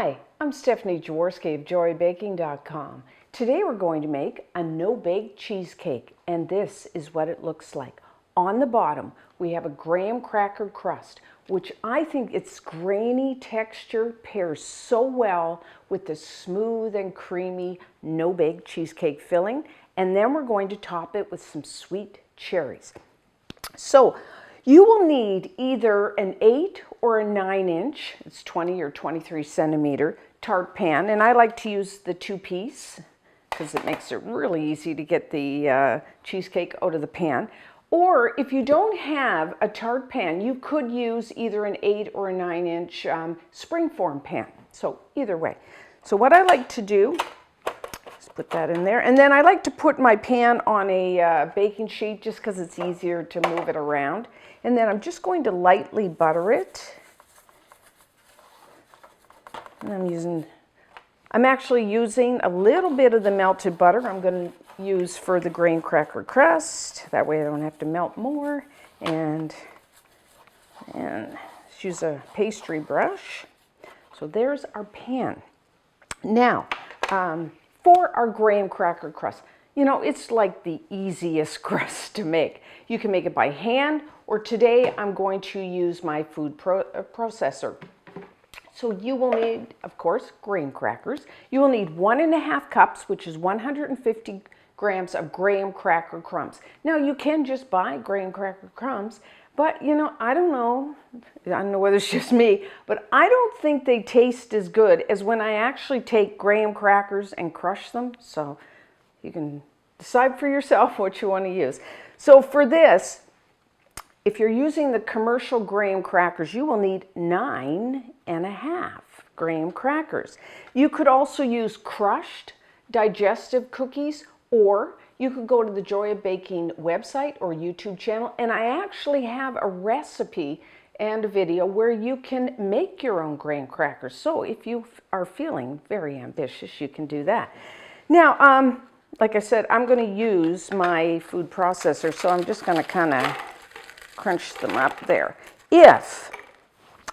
Hi, I'm Stephanie Jaworski of joybaking.com. Today we're going to make a no-bake cheesecake, and this is what it looks like. On the bottom, we have a graham cracker crust, which I think its grainy texture pairs so well with the smooth and creamy no-bake cheesecake filling. And then we're going to top it with some sweet cherries. So you will need either an 8 or a 9-inch, it's 20 or 23 centimeter tart pan, and I like to use the 2-piece because it makes it really easy to get the cheesecake out of the pan. Or if you don't have a tart pan, you could use either an 8 or a 9-inch springform pan. So either way. So what I like to do, put that in there. And then I like to put my pan on a baking sheet just because it's easier to move it around. And then I'm just going to lightly butter it. And I'm actually using a little bit of the melted butter I'm going to use for the graham cracker crust. That way I don't have to melt more. And let's use a pastry brush. So there's our pan. Now, for our graham cracker crust, you know, it's like the easiest crust to make. You can make it by hand, or today I'm going to use my food processor. So you will need, of course, graham crackers. You will need 1.5 cups, which is 150 grams of graham cracker crumbs. Now you can just buy graham cracker crumbs, but you know, I don't know whether it's just me, but I don't think they taste as good as when I actually take graham crackers and crush them. So you can decide for yourself what you want to use. So for this, if you're using the commercial graham crackers, you will need 9.5 graham crackers. You could also use crushed digestive cookies, or you could go to the Joy of Baking website or YouTube channel, and I actually have a recipe and a video where you can make your own graham crackers. So if you are feeling very ambitious, you can do that. Now, like I said, I'm going to use my food processor, so I'm just going to kind of crunch them up there. If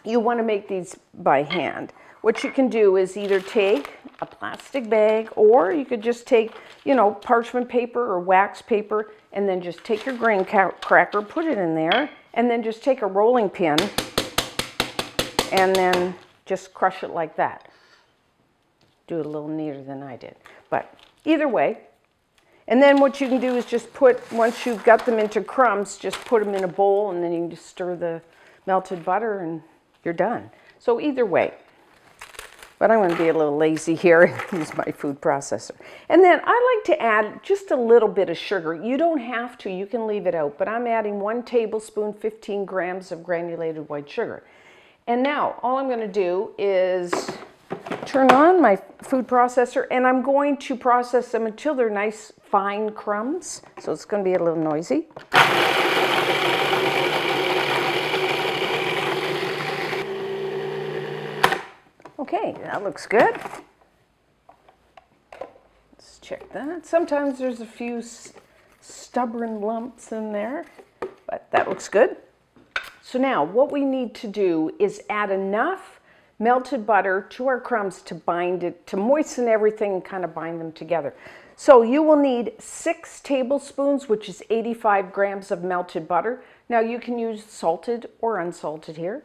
you want to make these by hand, what you can do is either take a plastic bag, or you could just take, you know, parchment paper or wax paper, and then just take your graham cracker, put it in there, and then just take a rolling pin and then just crush it like that. Do it a little neater than I did, but either way. And then what you can do is just put, once you've got them into crumbs, just put them in a bowl, and then you can just stir the melted butter and you're done. So either way. But I'm going to be a little lazy here and use my food processor. And then I like to add just a little bit of sugar. You don't have to, you can leave it out, but I'm adding 1 tablespoon, 15 grams of granulated white sugar. And now all I'm going to do is turn on my food processor, and I'm going to process them until they're nice fine crumbs. So it's going to be a little noisy. Okay, that looks good. Let's check that. Sometimes there's a few stubborn lumps in there, but that looks good. So now what we need to do is add enough melted butter to our crumbs to bind it, to moisten everything and kind of bind them together. So you will need 6 tablespoons, which is 85 grams of melted butter. Now you can use salted or unsalted here.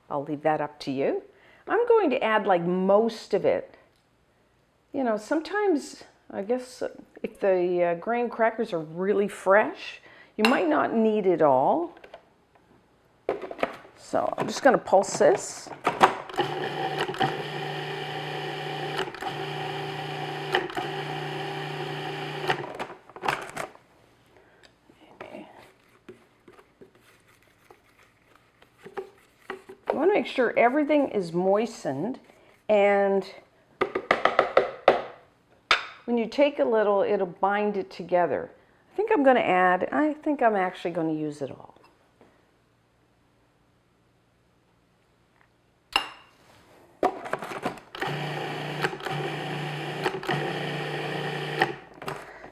I'll leave that up to you. I'm going to add like most of it. You know, sometimes, I guess, if the graham crackers are really fresh, you might not need it all. So I'm just going to pulse this. You want to make sure everything is moistened, and when you take a little, it'll bind it together. I think I'm actually going to use it all.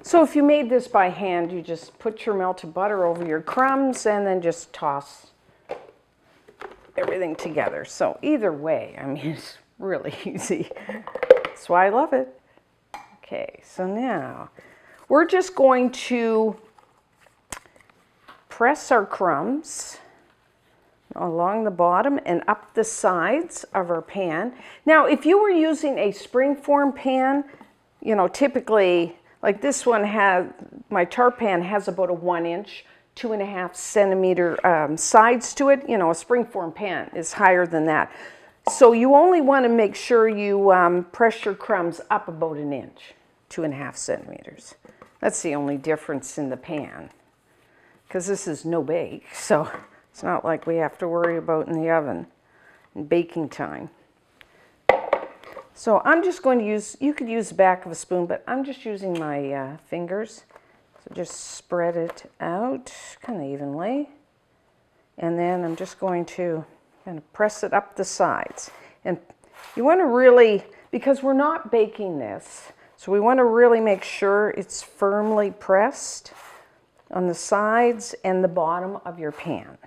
So if you made this by hand, you just put your melted butter over your crumbs and then just toss everything together. So either way, I mean, it's really easy. That's why I love it. Okay, so now we're just going to press our crumbs along the bottom and up the sides of our pan. Now, if you were using a springform pan, you know, typically, like this one has, my tart pan has about a 1 inch, 2.5 centimeter sides to it. You know, a springform pan is higher than that. So you only want to make sure you press your crumbs up about 1 inch, 2.5 centimeters. That's the only difference in the pan, because this is no bake, so it's not like we have to worry about in the oven and baking time. So I'm just going to use, you could use the back of a spoon, but I'm just using my fingers. So just spread it out kind of evenly. And then I'm just going to kind of press it up the sides. And you want to really, because we're not baking this, so we want to really make sure it's firmly pressed on the sides and the bottom of your pan.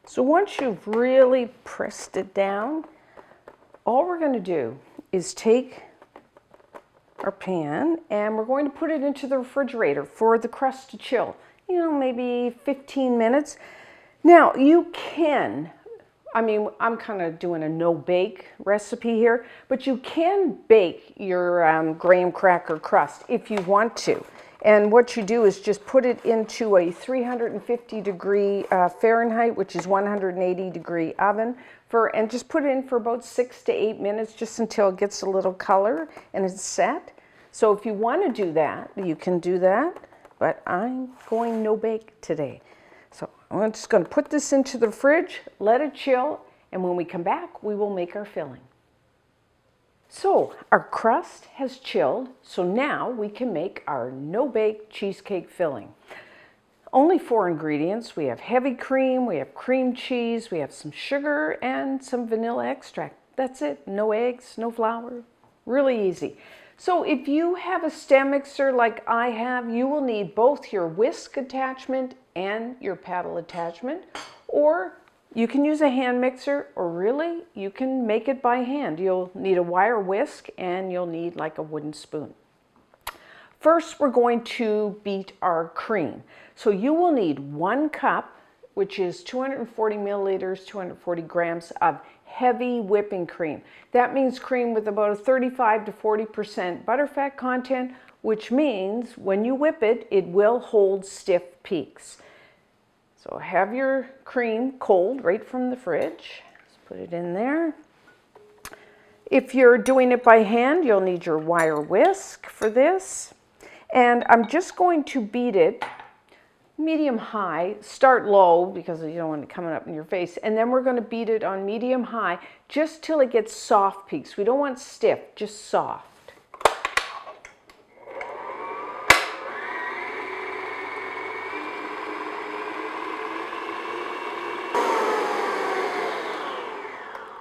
So once you've really pressed it down, all we're going to do is take our pan and we're going to put it into the refrigerator for the crust to chill, you know, maybe 15 minutes. Now you can, I mean, I'm kind of doing a no bake recipe here, but you can bake your graham cracker crust if you want to. And what you do is just put it into a 350 degree Fahrenheit, which is 180 degree oven, and just put it in for about 6 to 8 minutes, just until it gets a little color and it's set. So if you want to do that, you can do that, but I'm going no bake today. So I'm just going to put this into the fridge, let it chill, and when we come back, we will make our filling. So our crust has chilled, so now we can make our no-bake cheesecake filling. Only 4 ingredients. We have heavy cream, we have cream cheese, we have some sugar, and some vanilla extract. That's it. No eggs, no flour. Really easy. So if you have a stand mixer like I have, you will need both your whisk attachment and your paddle attachment, or you can use a hand mixer, or really, you can make it by hand. You'll need a wire whisk and you'll need like a wooden spoon. First, we're going to beat our cream. So you will need 1 cup, which is 240 milliliters, 240 grams of heavy whipping cream. That means cream with about a 35 to 40% butterfat content, which means when you whip it, it will hold stiff peaks. So have your cream cold right from the fridge. Let's put it in there. If you're doing it by hand, you'll need your wire whisk for this. And I'm just going to beat it medium-high. Start low because you don't want it coming up in your face. And then we're going to beat it on medium-high just till it gets soft peaks. We don't want stiff, just soft.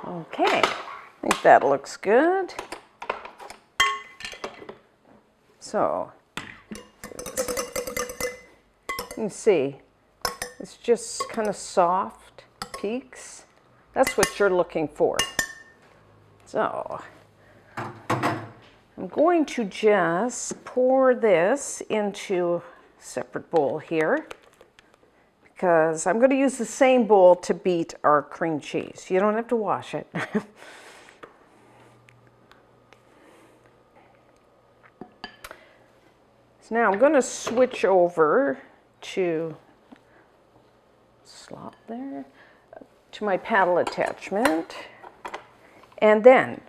Okay, I think that looks good. So, you can see, it's just kind of soft peaks. That's what you're looking for. So, I'm going to just pour this into a separate bowl here, because I'm going to use the same bowl to beat our cream cheese. You don't have to wash it. So now I'm going to switch over to slop there, to my paddle attachment. And then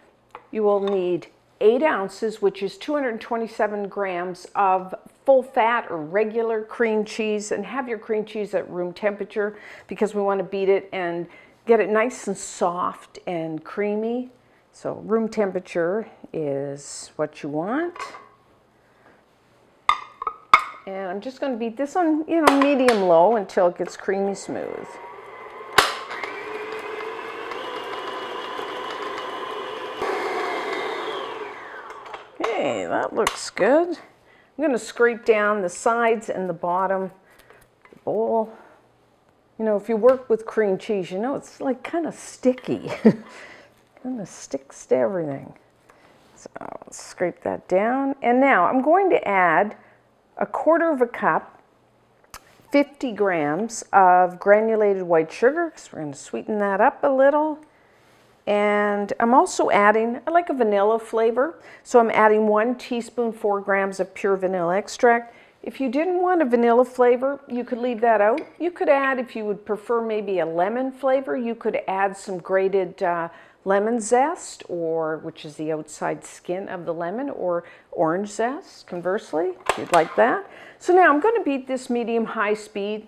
you will need 8 ounces, which is 227 grams of full fat or regular cream cheese, and have your cream cheese at room temperature because we want to beat it and get it nice and soft and creamy. So room temperature is what you want. And I'm just going to beat this on, medium-low until it gets creamy smooth. Okay, that looks good. I'm going to scrape down the sides and the bottom of the bowl. You know, if you work with cream cheese, you know it's like kind of sticky. Kind of sticks to everything. So I'll scrape that down. And now I'm going to add 1/4 cup, 50 grams of granulated white sugar, because we're going to sweeten that up a little. And I'm also adding, I like a vanilla flavor, so I'm adding 1 teaspoon, 4 grams of pure vanilla extract. If you didn't want a vanilla flavor, you could leave that out. You could add, if you would prefer maybe a lemon flavor, you could add some grated lemon zest, or which is the outside skin of the lemon, or orange zest, conversely, if you'd like that. So now I'm going to beat this medium-high speed,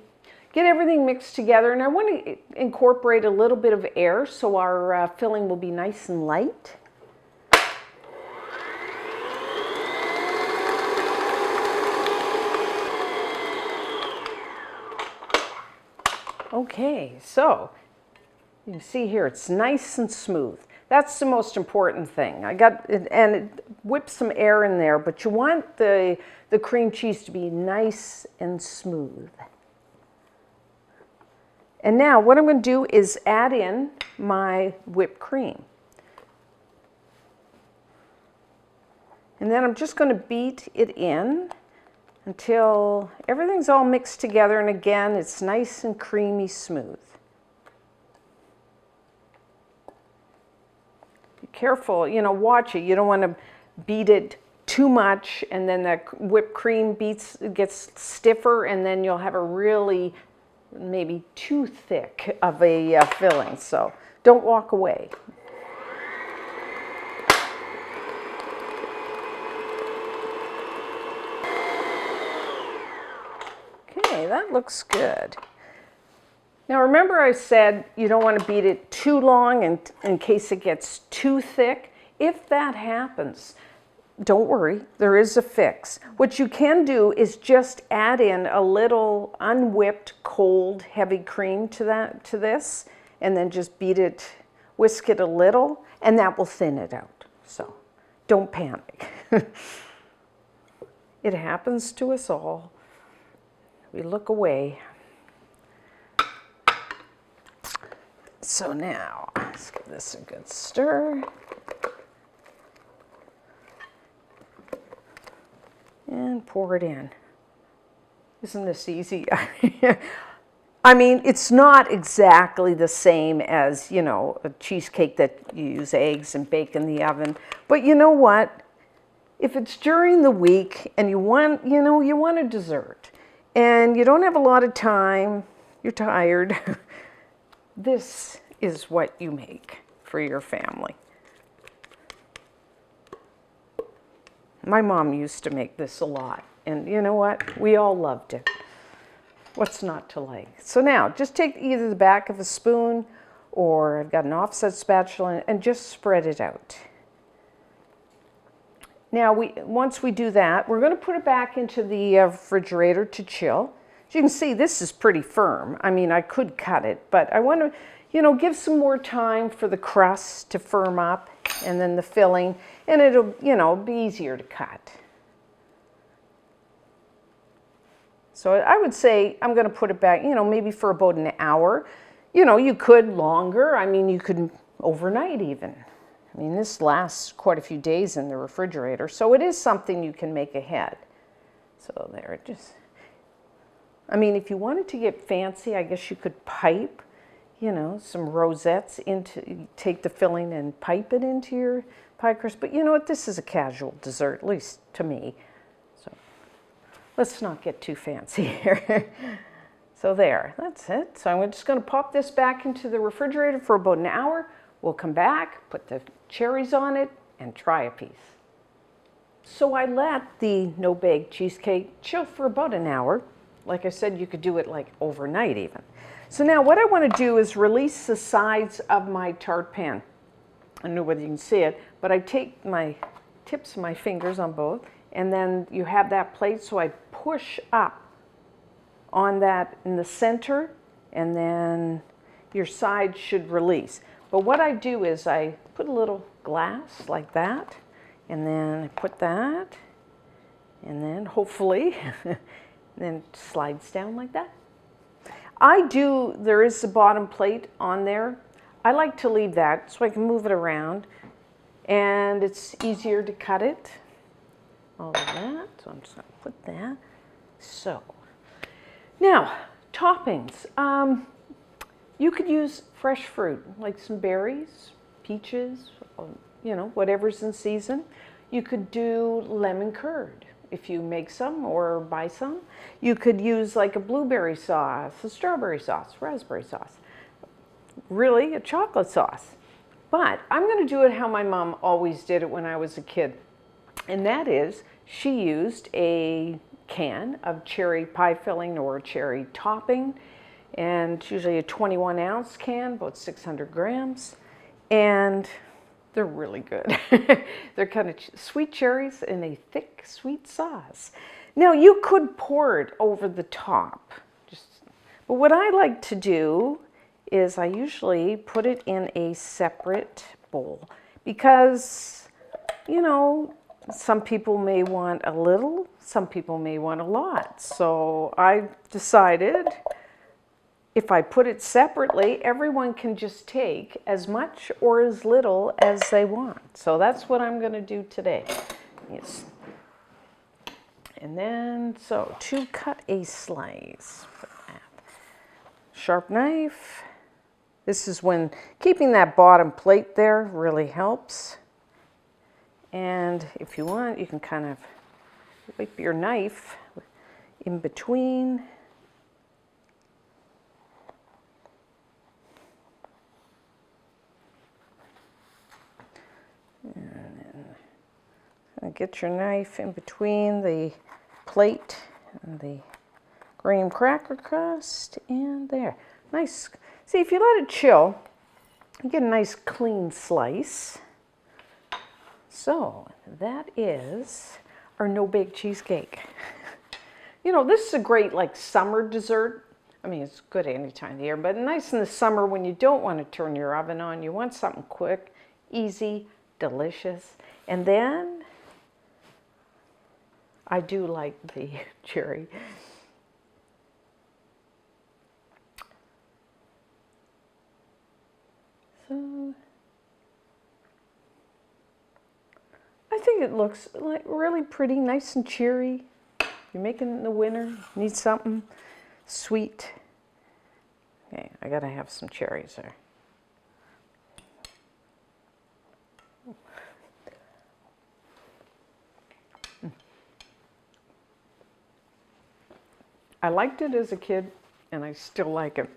get everything mixed together, and I want to incorporate a little bit of air so our filling will be nice and light. Okay, so you can see here it's nice and smooth. That's the most important thing. And it whips some air in there, but you want the cream cheese to be nice and smooth. And now what I'm going to do is add in my whipped cream. And then I'm just going to beat it in until everything's all mixed together, and again, it's nice and creamy smooth. Be careful, you know, watch it. You don't want to beat it too much, and then the whipped cream gets stiffer, and then you'll have a really maybe too thick of a filling, so don't walk away. Okay, that looks good. Now remember I said you don't want to beat it too long in case it gets too thick. If that happens, don't worry, there is a fix. What you can do is just add in a little unwhipped, cold, heavy cream to this, and then just whisk it a little, and that will thin it out. So don't panic. It happens to us all. We look away. So now, let's give this a good stir. And pour it in. Isn't this easy? I mean, it's not exactly the same as, you know, a cheesecake that you use eggs and bake in the oven. But you know what? If it's during the week and you want a dessert and you don't have a lot of time, you're tired, this is what you make for your family. My mom used to make this a lot, and you know what? We all loved it. What's not to like? So now, just take either the back of a spoon, or I've got an offset spatula, and just spread it out. Now, once we do that, we're going to put it back into the refrigerator to chill. As you can see, this is pretty firm. I mean, I could cut it, but I want to, you know, give some more time for the crust to firm up, and then the filling, and it'll, you know, be easier to cut. So I would say I'm going to put it back, you know, maybe for about an hour. You know, you could longer. I mean, you could overnight even. I mean, this lasts quite a few days in the refrigerator, so it is something you can make ahead. So there, it just, I mean, if you wanted to get fancy, I guess you could pipe, you know, some rosettes take the filling and pipe it into your pie crust. But you know what, this is a casual dessert, at least to me. So let's not get too fancy here. So there, that's it. So I'm just going to pop this back into the refrigerator for about an hour. We'll come back, put the cherries on it, and try a piece. So I let the no-bake cheesecake chill for about an hour. Like I said, you could do it like overnight even. So now what I want to do is release the sides of my tart pan. I don't know whether you can see it, but I take my tips of my fingers on both, and then you have that plate, so I push up on that in the center, and then your side should release. But what I do is I put a little glass like that, And then I put that, and then hopefully, then it slides down like that. There is a bottom plate on there. I like to leave that so I can move it around, and it's easier to cut it. All of that, so I'm just gonna put that. So, now, toppings. You could use fresh fruit, like some berries, peaches, you know, whatever's in season. You could do lemon curd if you make some or buy some. You could use like a blueberry sauce, a strawberry sauce, raspberry sauce, really a chocolate sauce. But I'm going to do it how my mom always did it when I was a kid. And that is, she used a can of cherry pie filling or cherry topping. And it's usually a 21-ounce can, about 600 grams. And they're really good. They're kind of sweet cherries in a thick, sweet sauce. Now, you could pour it over the top. But what I like to do is I usually put it in a separate bowl. Because, you know, some people may want a little, some people may want a lot. So I decided, if I put it separately, everyone can just take as much or as little as they want. So that's what I'm going to do today. Yes. And then, so to cut a slice, sharp knife. This is when keeping that bottom plate there really helps. And if you want, you can kind of wipe your knife in between. And get your knife in between the plate and the graham cracker crust, and there. Nice. See, if you let it chill, you get a nice clean slice. So that is our no-bake cheesecake. You know, this is a great like summer dessert. I mean, it's good any time of the year, but nice in the summer when you don't want to turn your oven on. You want something quick, easy, delicious. And then I do like the cherry. So I think it looks like really pretty, nice and cheery. You're making it in the winter, need something sweet. Okay, I gotta have some cherries there. I liked it as a kid, and I still like it.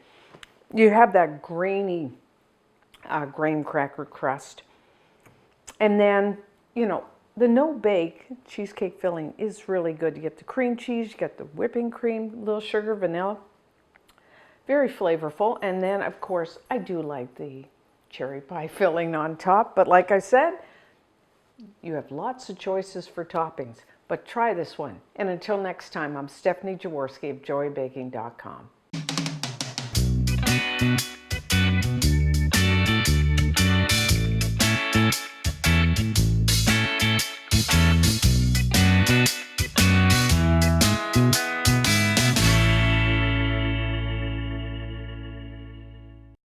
You have that grainy graham cracker crust. And then, you know, the no-bake cheesecake filling is really good. You get the cream cheese, you get the whipping cream, little sugar, vanilla. Very flavorful. And then, of course, I do like the cherry pie filling on top. But like I said, you have lots of choices for toppings. But try this one. And until next time, I'm Stephanie Jaworski of JoyBaking.com.